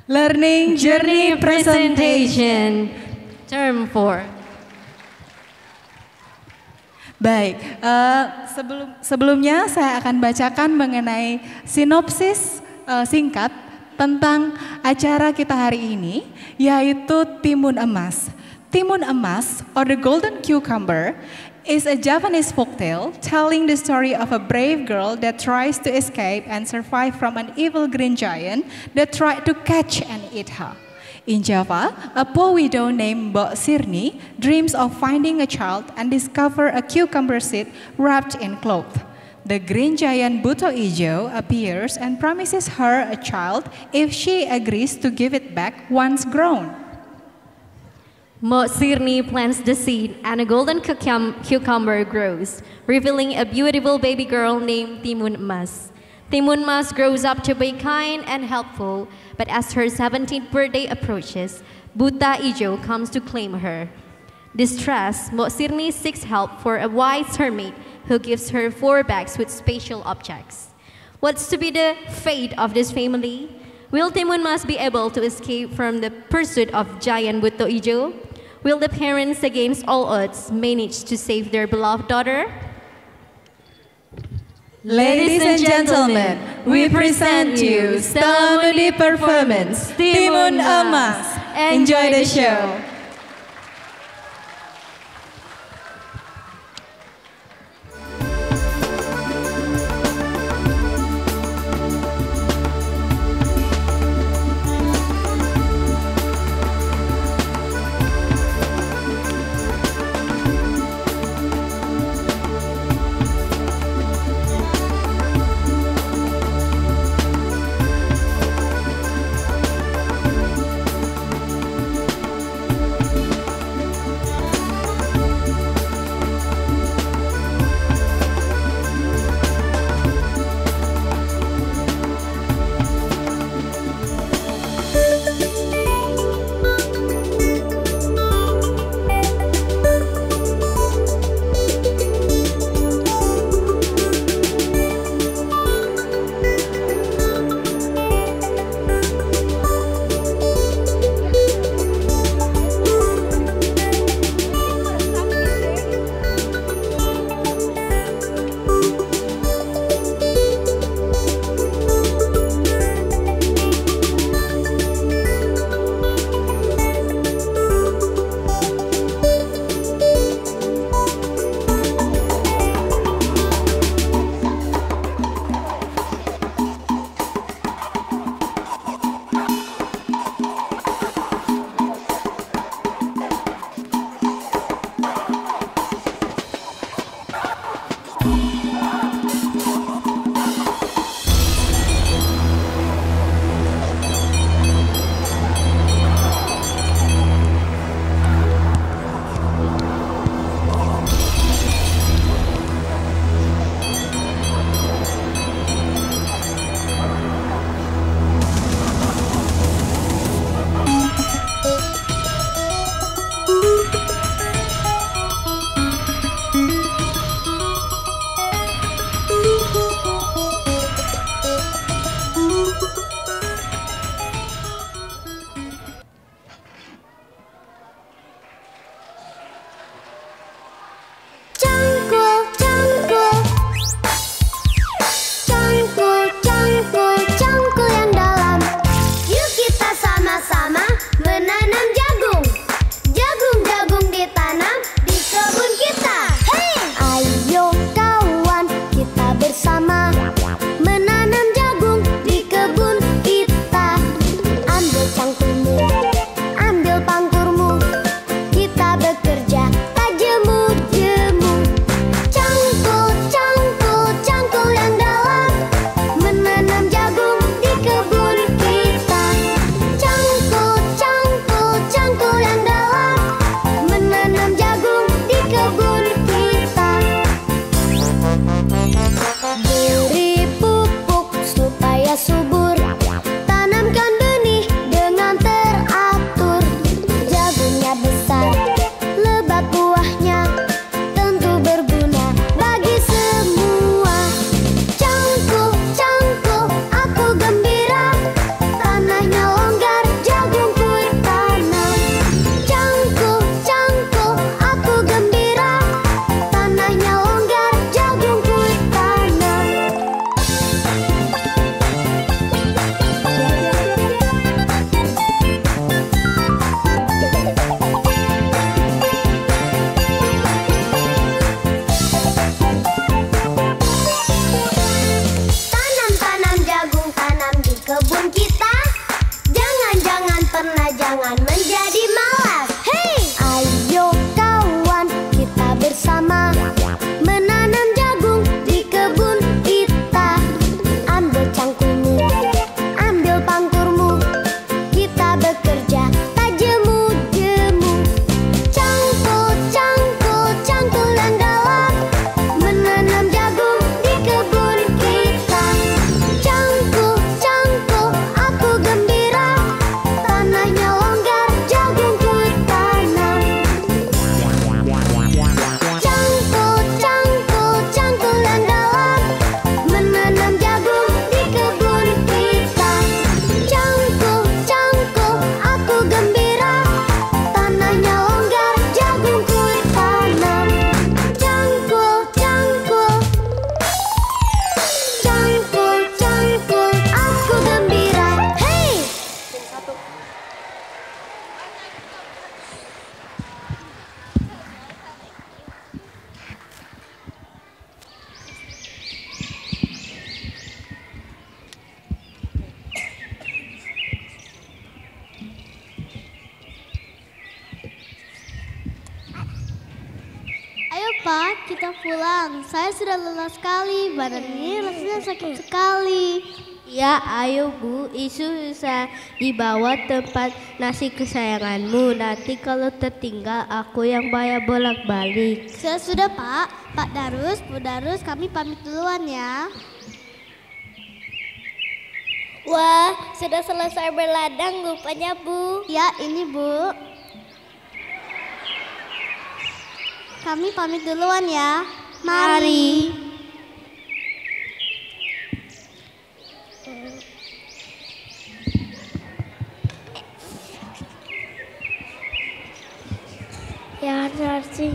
Learning Journey Presentation. Term 4. Baik, sebelumnya saya akan bacakan mengenai sinopsis singkat tentang acara kita hari ini, yaitu Timun Emas. Timun Emas, or the Golden Cucumber, is a Japanese folktale telling the story of a brave girl that tries to escape and survive from an evil green giant that tried to catch and eat her. In Java, a poor widow named Mbok Sirni dreams of finding a child and discover a cucumber seed wrapped in cloth. The green giant Buto Ijo appears and promises her a child if she agrees to give it back once grown. Mbok Sirni plants the seed and a golden cucumber grows, revealing a beautiful baby girl named Timun Emas. Timun Emas grows up to be kind and helpful, but as her 17th birthday approaches, Buta Ijo comes to claim her. Distressed, Mbok Sirni seeks help for a wise hermit who gives her 4 bags with special objects. What's to be the fate of this family? Will Timun Emas be able to escape from the pursuit of giant Buto Ijo? Will the parents, against all odds, manage to save their beloved daughter? Ladies and gentlemen, we present you Stella Moody performance, Timun Emas. Enjoy the show. karena jangan menjadi malas. Hey! Ayo kawan, kita bersama menanam jagung di kebun kita. Ambil cangkulmu, ambil pangkurmu, kita bekerja tak jemu-jemu. Cangkul, cangkul, cangkul yang dalam, menanam jagung di kebun kita. Cangkul, cangkul, aku gembira, tanahnya longgar, jagungku tanam. Cangkul, cangkul, cangkul yang dalam, menanam jagung di kebun kita. Cangkul, cangkul, aku gembira, tanahnya longgar, jagungku tanam. Cangkul, cangkul, cangkul, cangkul, aku gembira. Hey! Ayo Pak, kita pulang. Saya sudah lelah sekali. Badan ini rasanya sakit sekali. Ya, ayo Bu, Isu bisa dibawa tempat nasi kesayanganmu. Nanti kalau tertinggal aku yang bayar bolak-balik. Sudah Pak. Pak Darus, Bu Darus, kami pamit duluan ya. Wah, sudah selesai berladang rupanya Bu. Ya, ini Bu. Kami pamit duluan ya. Mari. Ya, Narsi.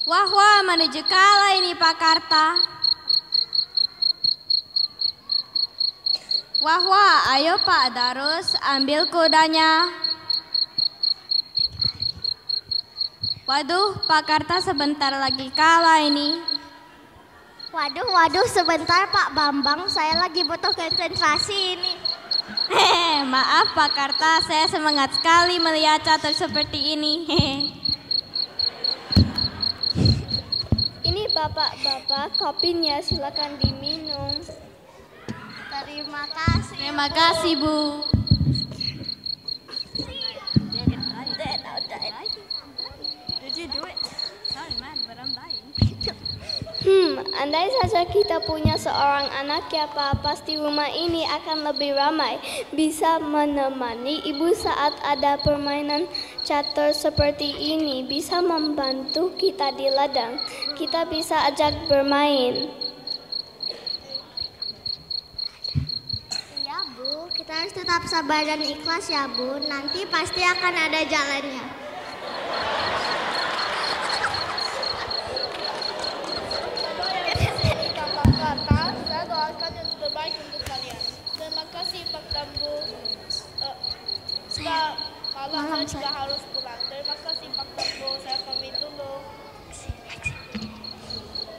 Wah, menuju kala ini Pak Karta. Wah, ayo Pak Darus, ambil kudanya. Waduh, Pak Karta sebentar lagi kalah ini. Waduh, sebentar Pak Bambang, saya lagi butuh konsentrasi ini. Maaf Pak Karta, saya semangat sekali melihat catur seperti ini. Ini bapak-bapak, kopinya silakan diminum. Terima kasih. Terima kasih Bu. Andai saja kita punya seorang anak ya Pak, pasti rumah ini akan lebih ramai. Bisa menemani ibu saat ada permainan catur seperti ini. Bisa membantu kita di ladang. Kita bisa ajak bermain. Ya Bu, kita harus tetap sabar dan ikhlas ya Bu. Nanti pasti akan ada jalannya. Saya doakan yang terbaik untuk kalian. Terima kasih Pak Tambu. Sudah malam saya juga harus pulang. Terima kasih Pak Tambu. Saya pamit dulu.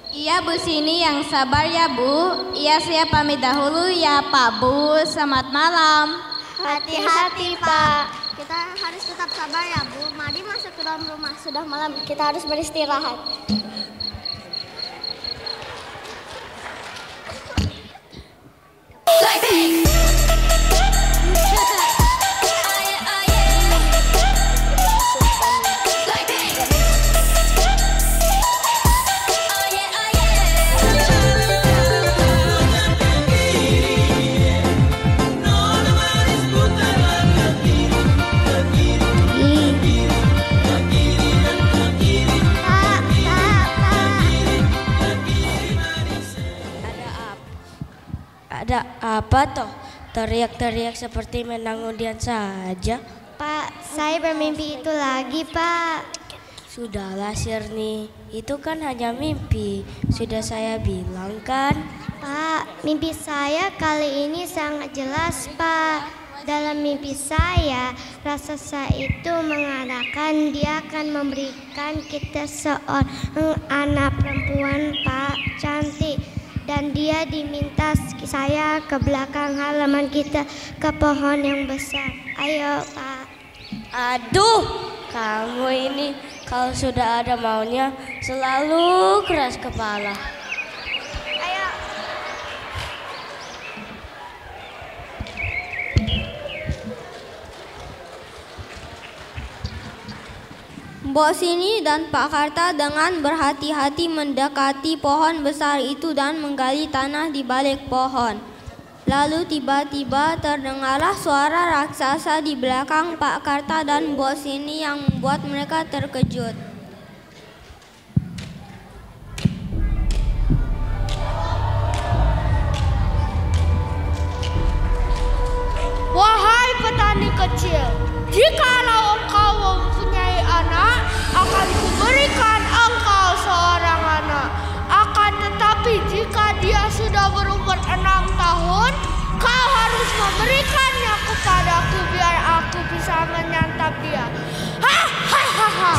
Iya Bu Sini yang sabar ya Bu. Iya saya pamit dahulu ya Pak Bu. Selamat malam. Hati-hati Pak. Kita harus tetap sabar ya Bu. Mari masuk ke dalam rumah. Sudah malam, kita harus beristirahat. Ada apa toh? Teriak-teriak seperti menang undian saja. Pak, saya bermimpi itu lagi Pak. Sudahlah Sirni, itu kan hanya mimpi. Sudah saya bilang kan. Pak, mimpi saya kali ini sangat jelas, Pak. Dalam mimpi saya, raksasa itu mengatakan dia akan memberikan kita seorang anak perempuan, Pak, cantik. Dan dia diminta saya ke belakang halaman kita ke pohon yang besar. Ayo, Pak. Aduh, kamu ini kalau sudah ada maunya selalu keras kepala. Ayo. Mbok Sini dan Pak Karta dengan berhati-hati mendekati pohon besar itu dan menggali tanah di balik pohon. Lalu tiba-tiba terdengarlah suara raksasa di belakang Pak Karta dan Mbok Sini yang membuat mereka terkejut. Wahai petani kecil, jikalau engkau mempunyai anak, akan kuberikan engkau seorang anak. Akan tetapi jika dia sudah berumur 6 tahun, kau harus memberikannya kepadaku biar aku bisa menyantap dia. Hahaha.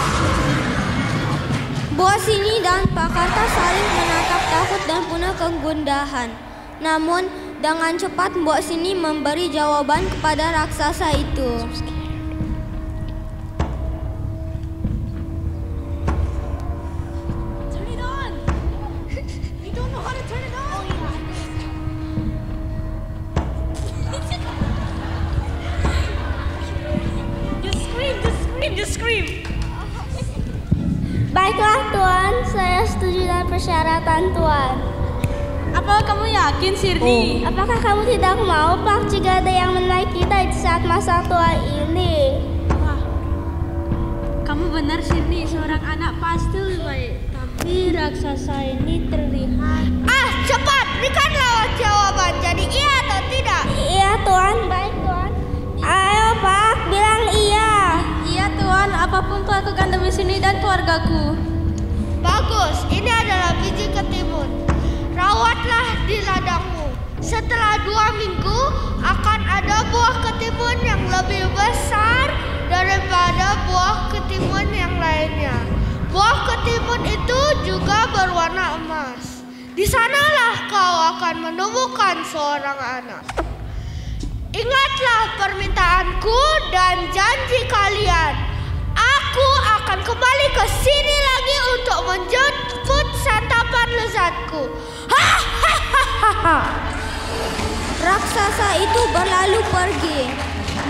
Mbok Sini dan Pak Karta saling menatap takut dan penuh kegundahan. Namun dengan cepat Mbok Sini memberi jawaban kepada raksasa itu. Baiklah Tuan, saya setuju dengan persyaratan Tuan. Apa kamu yakin, Sirni? Apakah kamu tidak mau Pak jika ada yang menaik kita di saat masa tua ini? Wah, kamu benar, Sirni. Seorang anak pasti lebih baik. Tapi raksasa ini terlihat... Cepat, berikanlah jawaban. Jadi iya atau tidak? Iya Tuan, baik Tuan. Ayo Pak, bilang iya. Iya, Tuan. Apapun telah lakukan demi Sini dan keluargaku. Bagus, ini adalah biji ketimun. Rawatlah di ladangmu. Setelah 2 minggu akan ada buah ketimun yang lebih besar daripada buah ketimun yang lainnya. Buah ketimun itu juga berwarna emas. Di sanalah kau akan menemukan seorang anak. Ingatlah permintaanku dan janji kalian. Aku akan kembali ke sini lagi untuk menjemput santapan lezatku. Raksasa itu berlalu pergi.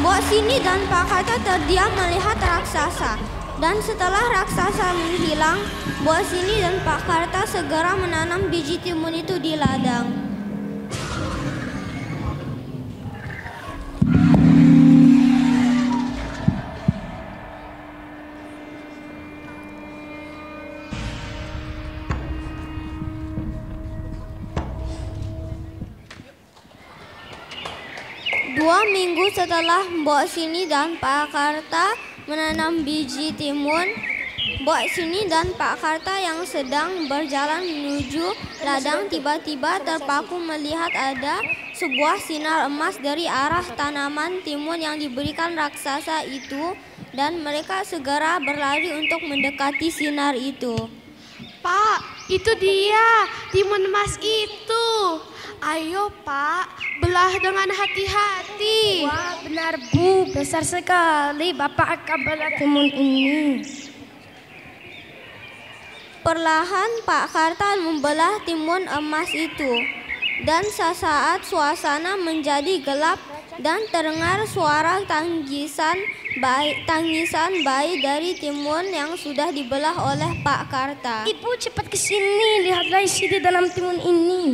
Mbok Sini dan Pak Karta terdiam melihat raksasa. Dan setelah raksasa menghilang, Mbok Sini dan Pak Karta segera menanam biji timun itu di ladang. Dua minggu setelah Mbok Sini dan Pak Karta menanam biji timun, Mbok Sini dan Pak Karta yang sedang berjalan menuju ladang tiba-tiba terpaku melihat ada sebuah sinar emas dari arah tanaman timun yang diberikan raksasa itu, dan mereka segera berlari untuk mendekati sinar itu. Pak, itu dia, timun emas itu. Ayo Pak, belah dengan hati-hati. Wah, benar Bu, besar sekali. Bapak akan belah timun ini. Perlahan Pak Karta membelah timun emas itu, dan sesaat suasana menjadi gelap dan terdengar suara tangisan bayi dari timun yang sudah dibelah oleh Pak Karta. Ibu cepat ke sini, lihatlah isi di dalam timun ini.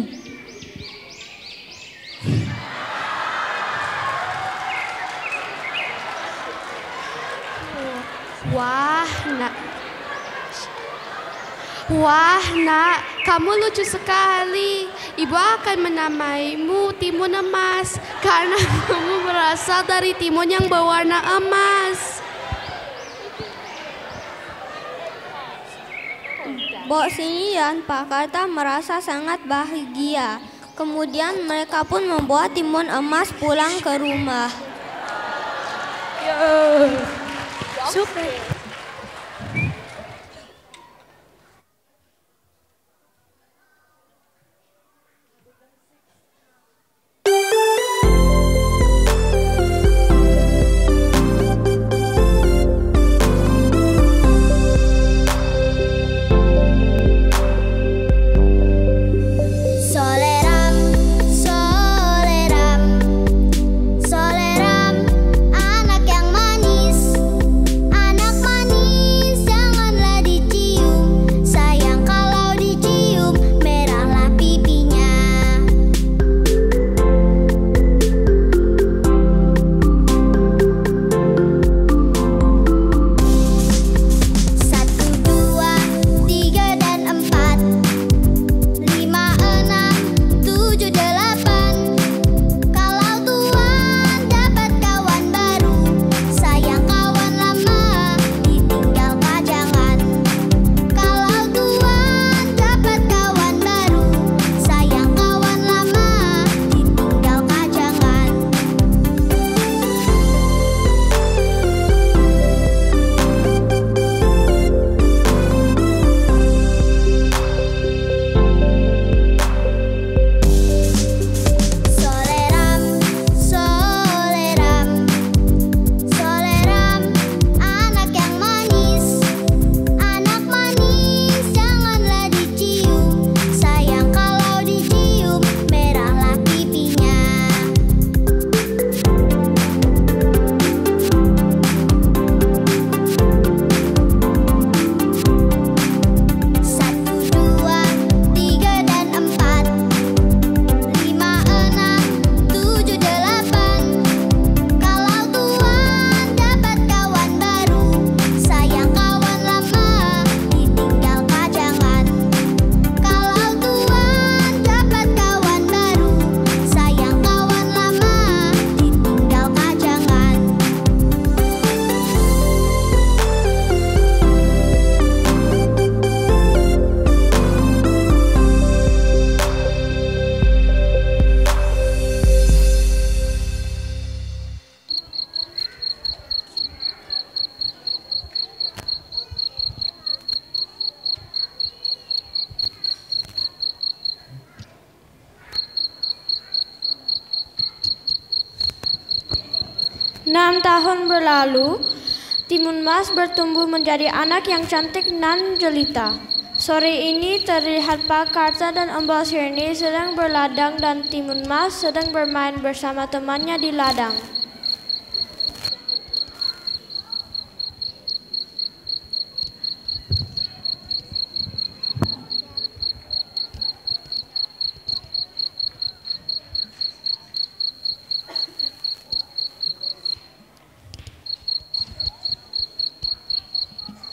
Wah, nak, kamu lucu sekali. Ibu akan menamaimu timun emas karena kamu berasal dari timun yang berwarna emas. Mbok Sini dan Pak Karta merasa sangat bahagia Kemudian mereka pun membawa timun emas pulang ke rumah. Super. Tahun berlalu, timun emas bertumbuh menjadi anak yang cantik dan jelita. Sore ini terlihat Pak Karta dan Mbak Sirni sedang berladang dan timun emas sedang bermain bersama temannya di ladang.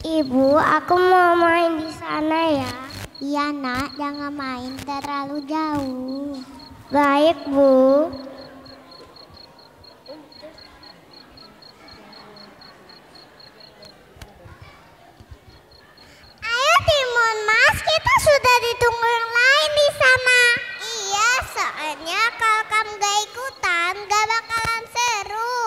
Ibu, aku mau main di sana ya. Iya nak, jangan main terlalu jauh. Baik Bu. Ayo timun mas, kita sudah ditunggu yang lain di sana. Iya, soalnya kalau kamu gak ikutan, gak bakalan seru.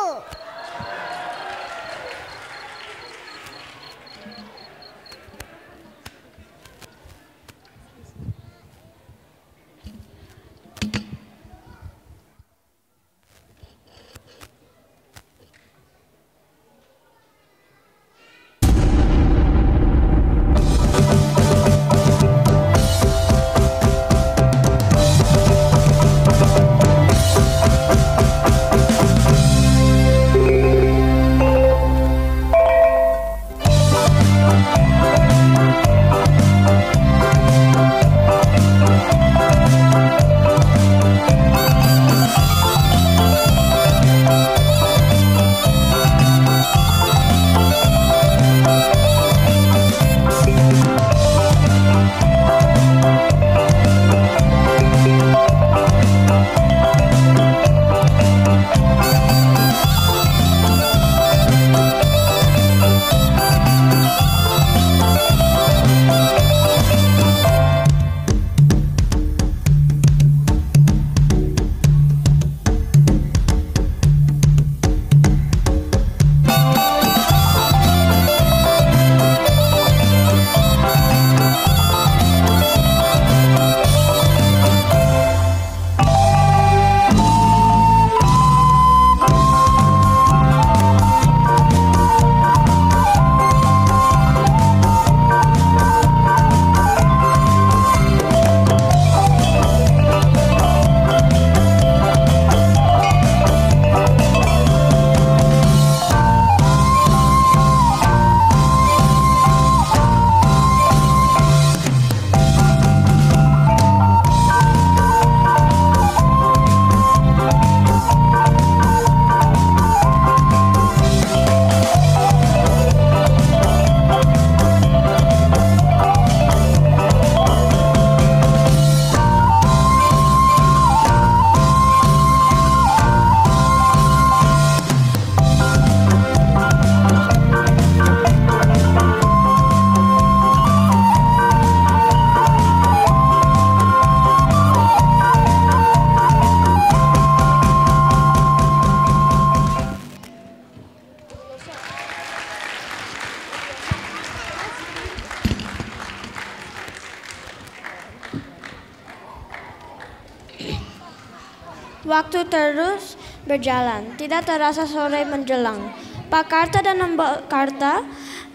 Waktu terus berjalan, tidak terasa sore menjelang. Pak Karta dan Mbak Karta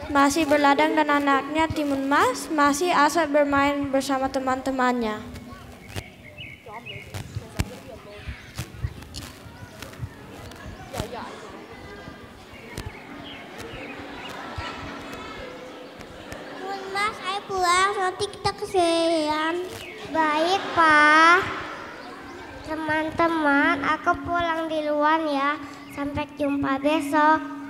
masih berladang dan anaknya Timun Mas masih asal bermain bersama teman-temannya. Timun Mas, ayo pulang, nanti kita keseharian. Baik, Pak. Teman-teman, aku pulang duluan ya. Sampai jumpa besok.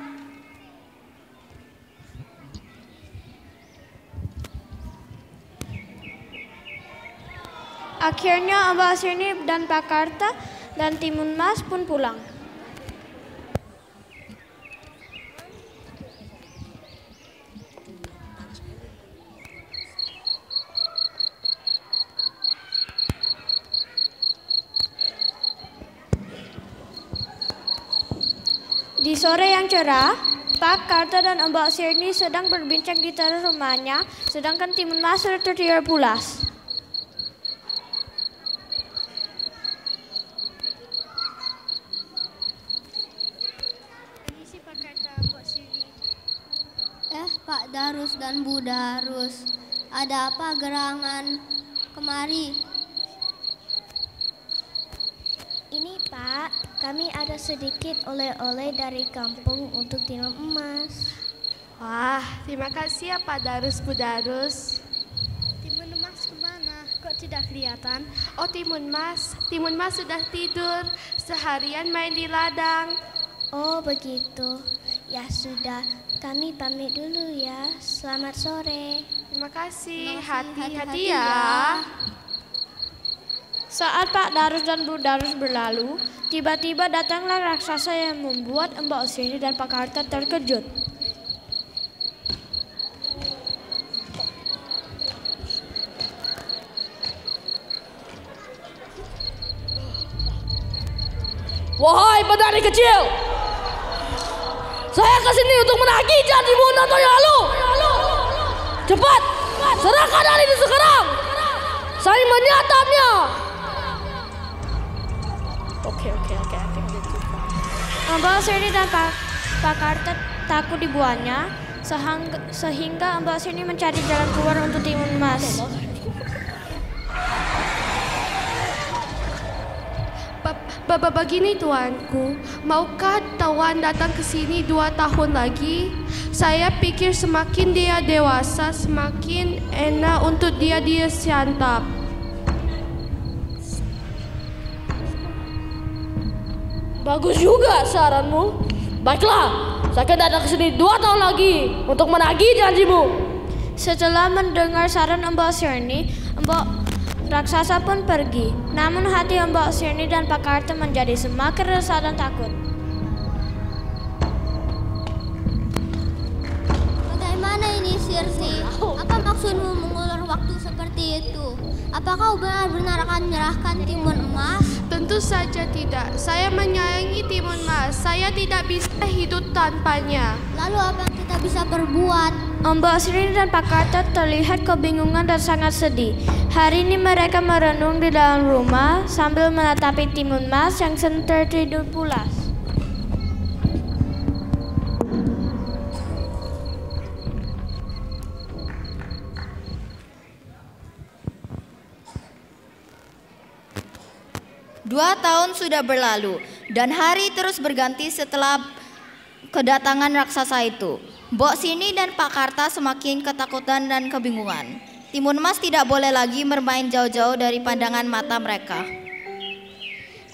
Akhirnya Mbak Sirni dan Pak Karta dan Timun Mas pun pulang. Di sore yang cerah, Pak Karta dan Mbak Sirni sedang berbincang di teras rumahnya, sedangkan Timun Mas sudah tertidur pulas. Pak Darus dan Bu Darus, ada apa gerangan kemari? Ini Pak, kami ada sedikit oleh-oleh dari kampung untuk Timun Emas. Wah, terima kasih ya Pak Darus, Bu Darus. Timun Emas kemana? Kok tidak kelihatan? Oh Timun Mas sudah tidur, seharian main di ladang. Oh begitu, ya sudah. Kami pamit dulu ya. Selamat sore. Terima kasih, hati-hati ya. Saat Pak Darus dan Bu Darus berlalu, tiba-tiba datanglah raksasa yang membuat Mbak Sirni dan Pak Karta terkejut. Wahai petani kecil, saya kesini untuk menagih janjimu 6 tahun yang lalu. Cepat, serahkan hal ini sekarang. Saya menyatapnya. Oke. Mbak Sirni dan Pak Karta takut dibuatnya, sehingga Mbak Sirni mencari jalan keluar untuk Timun Mas. Begini tuanku, maukah tuan datang ke sini 2 tahun lagi? Saya pikir semakin dia dewasa, semakin enak untuk dia santap. Bagus juga saranmu. Baiklah, saya akan datang ke sini 2 tahun lagi untuk menagih janjimu. Setelah mendengar saran Mbak Sirni, Mbak raksasa pun pergi. Namun hati Mbak Sirni dan Pak Karta menjadi semakin resah dan takut. Bagaimana ini Sirni? Apa maksudmu mengulur waktu seperti itu? Apa kau benar-benar akan menyerahkan Timun Emas? Tentu saja tidak. Saya menyayangi Timun Mas. Saya tidak bisa hidup tanpanya. Lalu apa yang kita bisa perbuat? Mbak Sirni dan Pak Karta terlihat kebingungan dan sangat sedih. Hari ini mereka merenung di dalam rumah sambil menatapi Timun Mas yang sedang tertidur pulas. Dua tahun sudah berlalu dan hari terus berganti setelah kedatangan raksasa itu. Mbok Sirni dan Pak Karta semakin ketakutan dan kebingungan. Timun Mas tidak boleh lagi bermain jauh-jauh dari pandangan mata mereka.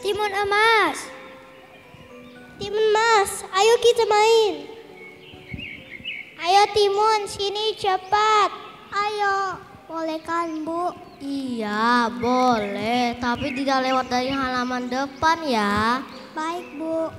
Timun Emas, Timun Mas, ayo kita main. Ayo Timun, sini cepat. Ayo, boleh kan Bu? Iya, boleh, tapi tidak lewat dari halaman depan ya. Baik Bu.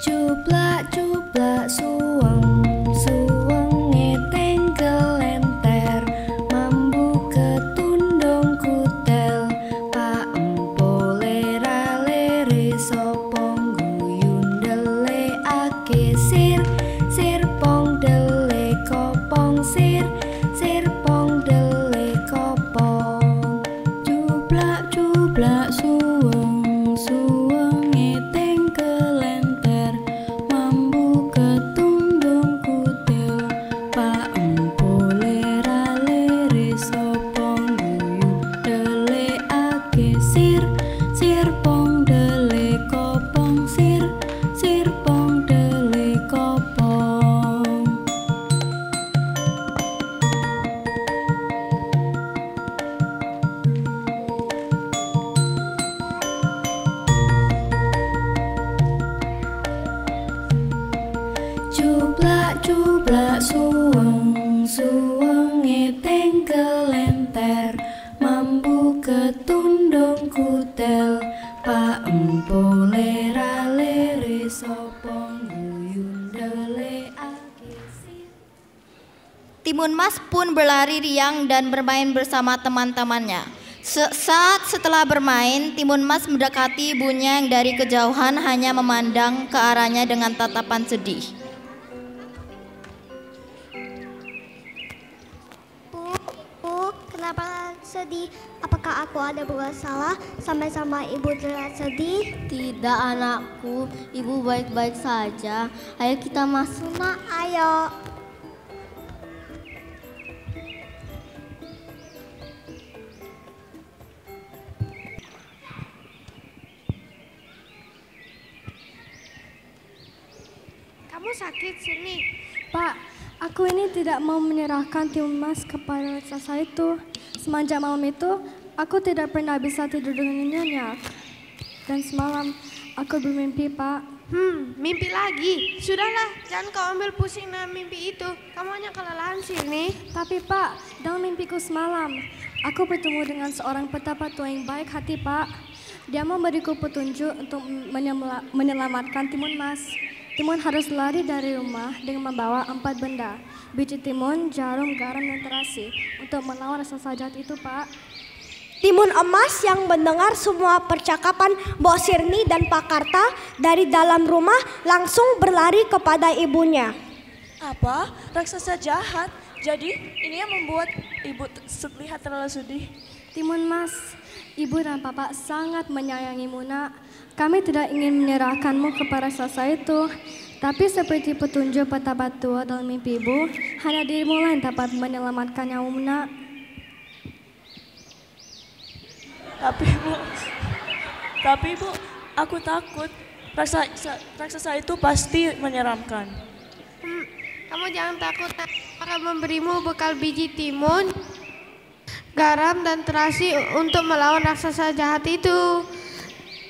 Cuplak-cuplak suweng, suwenge tengkel lenter, mambu ketundung kutel, pak empo lera-lere sopong guyun dele ake sir, sir pong dele kopong sir, sir pong dele kopong. Cuplak-cuplak suweng, suwenge tengkel lenter, mambu ketundung kutel, pak empo lera-lere sopong guyun dele ake sir, sir pong dele kopong sir, sir pong dele kopong. Cuplak-cuplak suweng, suwenge tengkel lenter, mambu ketundung kutel, pak empo lera-lere sopong guyun dele ake sir. Timun Mas pun berlari riang dan bermain bersama teman-temannya. Saat setelah bermain, Timun Mas mendekati ibunya yang dari kejauhan hanya memandang ke arahnya dengan tatapan sedih. Bu, kenapa sedih? Apakah aku ada buat salah sampai-sampai ibu terlihat sedih? Tidak anakku, ibu baik-baik saja. Ayo kita masuk nak. Ayo. Kamu sakit sini. Pak, aku ini tidak mau menyerahkan Timun Mas kepada raksasa itu. Semenjak malam itu, aku tidak pernah bisa tidur dengan nyenyak. Dan semalam, aku bermimpi, Pak. Mimpi lagi. Sudahlah, jangan kau ambil pusing dengan mimpi itu. Kamu hanya kelelahan sini. Tapi Pak, dalam mimpiku semalam, aku bertemu dengan seorang petapa tua yang baik hati, Pak. Dia memberiku petunjuk untuk menyelamatkan Timun Mas. Timun harus lari dari rumah dengan membawa 4 benda. Biji timun, jarum, garam, dan terasi untuk melawan raksasa jahat itu, Pak. Timun Emas yang mendengar semua percakapan Mbok Sirni dan Pak Karta dari dalam rumah langsung berlari kepada ibunya. Apa? Raksasa jahat? Jadi ini yang membuat ibu terlihat terlalu sedih. Timun Mas, ibu dan papa sangat menyayangimu, nak. Kami tidak ingin menyerahkanmu kepada raksasa itu. Tapi seperti petunjuk petapa tua dalam mimpi ibu, hanya dirimu lah yang dapat menyelamatkan nyawamu, nak. Tapi bu, aku takut raksasa itu pasti menyeramkan. Kamu jangan takut, akan memberimu bekal biji timun, garam dan terasi untuk melawan raksasa jahat itu.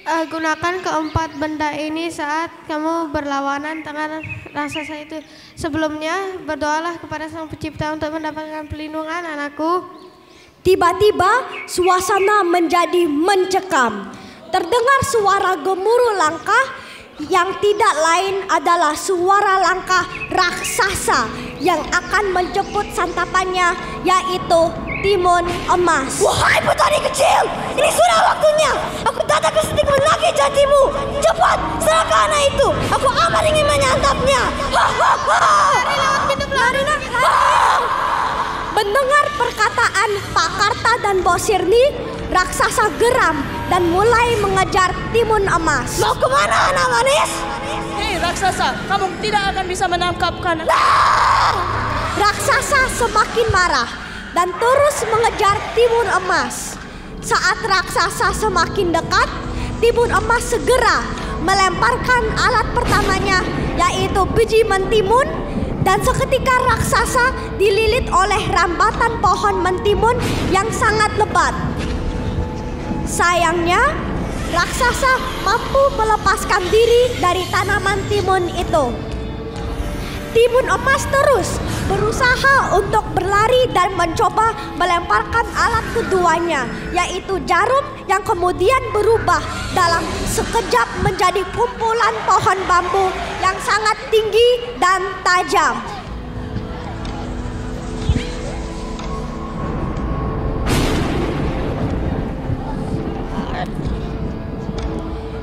Gunakan keempat benda ini saat kamu berlawanan dengan raksasa itu. Sebelumnya berdoalah kepada Sang Pencipta untuk mendapatkan perlindungan, anakku. Tiba-tiba suasana menjadi mencekam. Terdengar suara gemuruh langkah yang tidak lain adalah suara langkah raksasa yang akan menjemput santapannya, yaitu Timun Emas. Wahai petani kecil, ini sudah waktunya. Aku datang ke sini menagih janjimu. Cepat, serahkan anak itu. Aku amat ingin menyantapnya. Lari lewat pintu belakang. Mendengar perkataan Pak Karta dan Mbok Sirni, raksasa geram dan mulai mengejar Timun Emas. Mau kemana, anak manis? Hei raksasa, kamu tidak akan bisa menangkapkan. Raksasa semakin marah dan terus mengejar Timun Emas. Saat raksasa semakin dekat, Timun Emas segera melemparkan alat pertamanya, yaitu biji mentimun, dan seketika raksasa dililit oleh rambatan pohon mentimun yang sangat lebat. Sayangnya, raksasa mampu melepaskan diri dari tanaman timun itu. Timun Emas terus berusaha untuk berlari dan mencoba melemparkan alat keduanya, yaitu jarum yang kemudian berubah dalam sekejap menjadi kumpulan pohon bambu yang sangat tinggi dan tajam.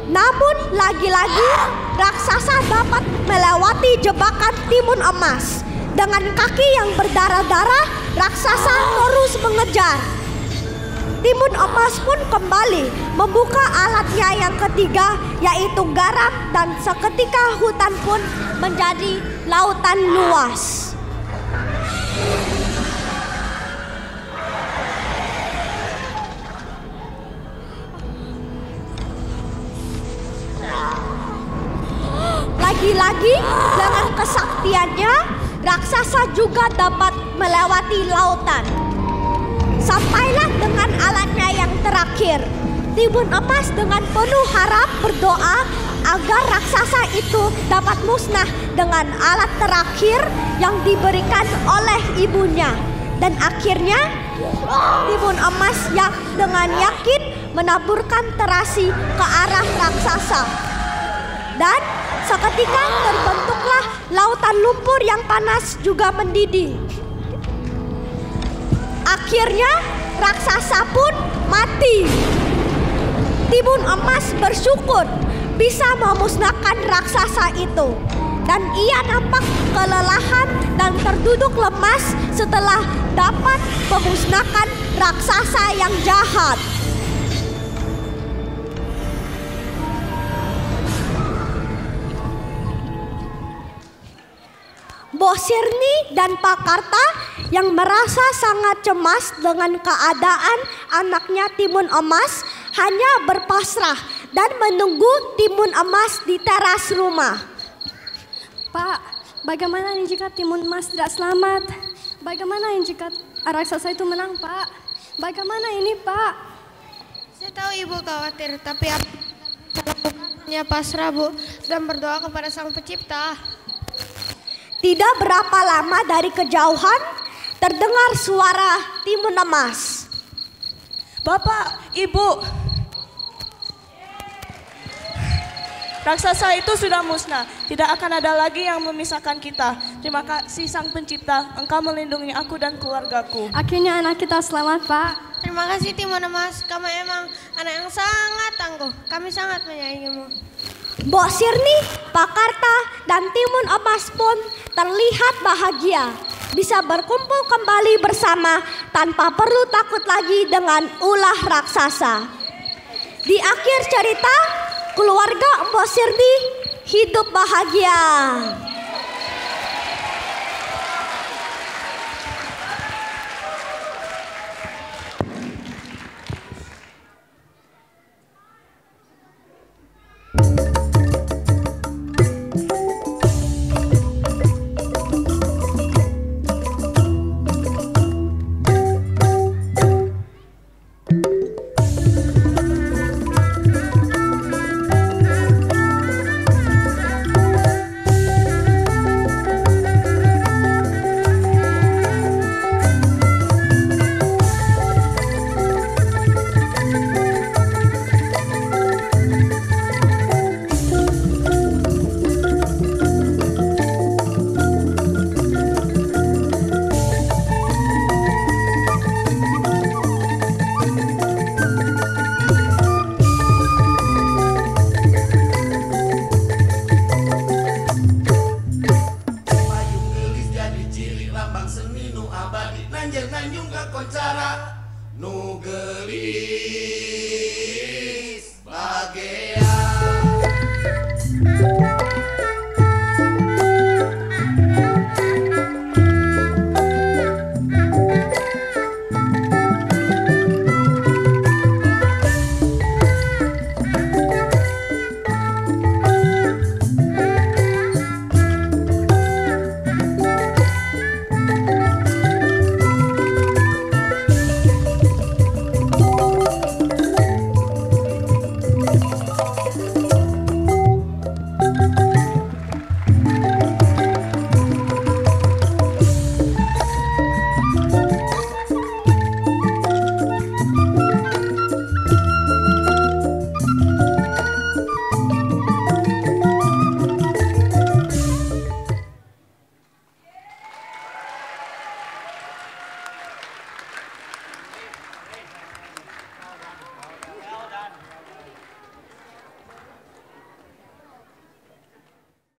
Namun lagi-lagi raksasa dapat melewati jebakan Timun Emas. Dengan kaki yang berdarah-darah, raksasa terus mengejar. Timun Emas pun kembali membuka alatnya yang ketiga, yaitu garam, dan seketika hutan pun menjadi lautan luas. Lagi-lagi dengan kesaktiannya, raksasa juga dapat melewati lautan. Sampailah dengan alatnya yang terakhir. Timun Emas dengan penuh harap berdoa agar raksasa itu dapat musnah dengan alat terakhir yang diberikan oleh ibunya. Dan akhirnya Timun Emas yang dengan yakin menaburkan terasi ke arah raksasa. Dan seketika terbentuklah lautan lumpur yang panas juga mendidih. Akhirnya raksasa pun mati. Timun Emas bersyukur bisa memusnahkan raksasa itu. Dan ia nampak kelelahan dan terduduk lemas setelah dapat memusnahkan raksasa yang jahat. Mbok Sirni dan Pak Karta yang merasa sangat cemas dengan keadaan anaknya Timun Emas hanya berpasrah dan menunggu Timun Emas di teras rumah. Pak, bagaimana jika Timun Emas tidak selamat? Bagaimana jika raksasa itu menang, Pak? Bagaimana ini, Pak? Saya tahu Ibu khawatir, tapi apa hanya pasrah, Bu, dan berdoa kepada Sang Pencipta. Tidak berapa lama dari kejauhan terdengar suara Timun Emas. Bapak, Ibu, raksasa itu sudah musnah. Tidak akan ada lagi yang memisahkan kita. Terima kasih Sang Pencipta, Engkau melindungi aku dan keluargaku. Akhirnya anak kita selamat, Pak. Terima kasih Timun Emas, kamu emang anak yang sangat tangguh. Kami sangat menyayangimu. Mbok Sirni, Pak Karta, dan Timun Emas pun terlihat bahagia. Bisa berkumpul kembali bersama tanpa perlu takut lagi dengan ulah raksasa. Di akhir cerita, keluarga Mbok Sirni hidup bahagia. Nanjung ka koncara nu gelis